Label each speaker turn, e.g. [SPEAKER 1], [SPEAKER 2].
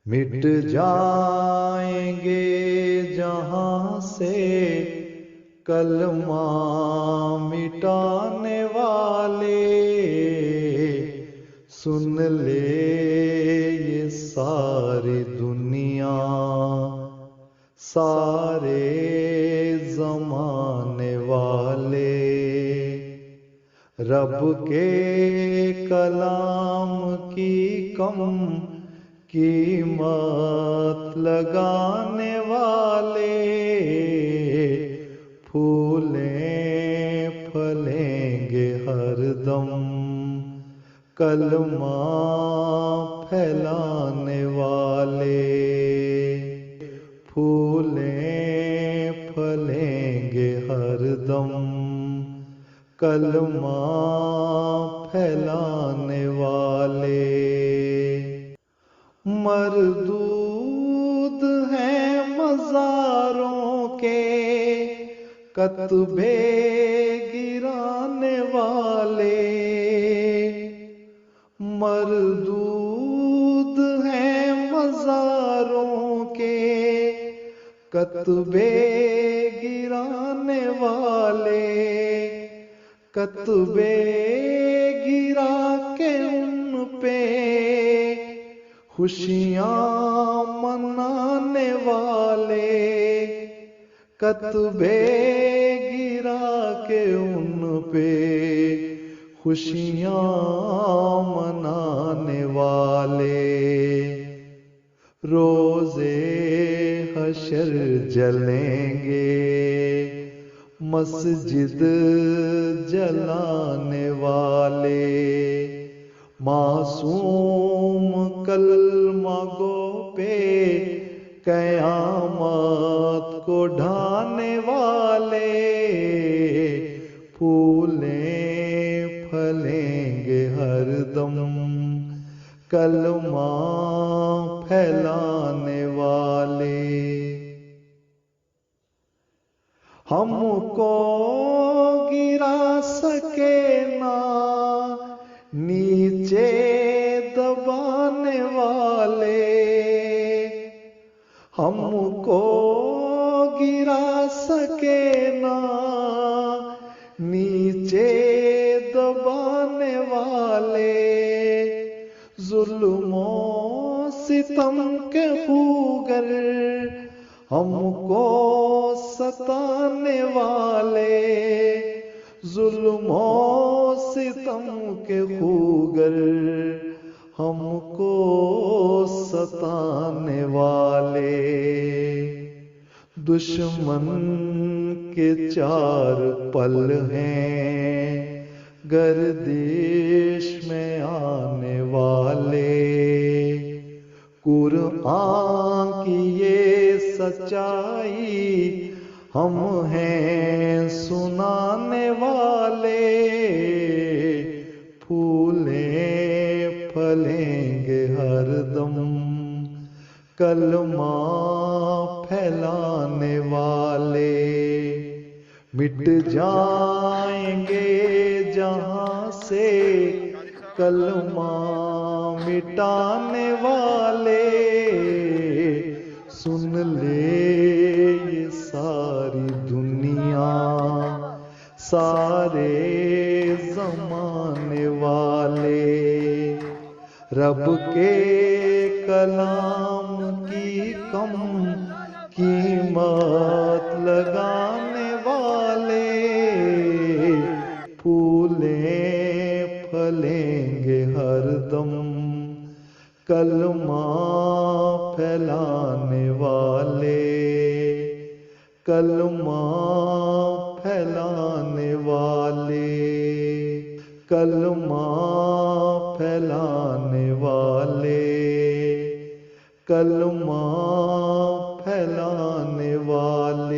[SPEAKER 1] مٹ جائیں گے جہاں سے کلمہ مٹانے والے، سن لے یہ ساری دنیا سارے زمانے والے، رب کے کلام کی کم قیمت لگانے والے، پھولیں پھلیں گے ہر دم کلمہ پھیلانے والے، پھولیں پھلیں گے ہر دم کلمہ پھیلانے والے، مردود ہیں مزاروں کے کتبے گرانے والے، مردود ہیں مزاروں کے کتبے گرانے والے، کتبے گرا کے ان پہ خوشیاں منانے والے، کتبے گرا کے ان پہ خوشیاں منانے والے، روزے حشر جلیں گے مسجد جلانے والے، معصوم کلمہ گو پہ قیامت کو ڈھانے والے، پھولیں پھلیں گے ہر دم کلمہ پھیلانے والے، ہم کو گرا سکے نہ نیچے دبانے والے، ہم کو گرا سکے نہ نیچے دبانے والے، ظلم و ستم کے خوگر ہم کو ستانے والے، ظلم و ستم کے خوگر ہم کو ستانے والے، دشمن کے چار پل ہیں گردش میں آنے والے، قرآن کی یہ سچائی ہم ہیں سنانے والے، پھولیں پھلیں گے ہر دم کلمہ پھیلانے والے، مٹ جائیں گے جہاں سے کلمہ مٹانے والے، سن لے یہ ساری دنیا سارے زمانے والے، رب کے کلام کی کم قیمت لگانے والے، پھولیں پھلیں گے ہر دم کلمہ پھیلانے والے، کلمہ پھیلانے والے، کلمہ پھیلانے والے، کلمہ پھیلانے والے۔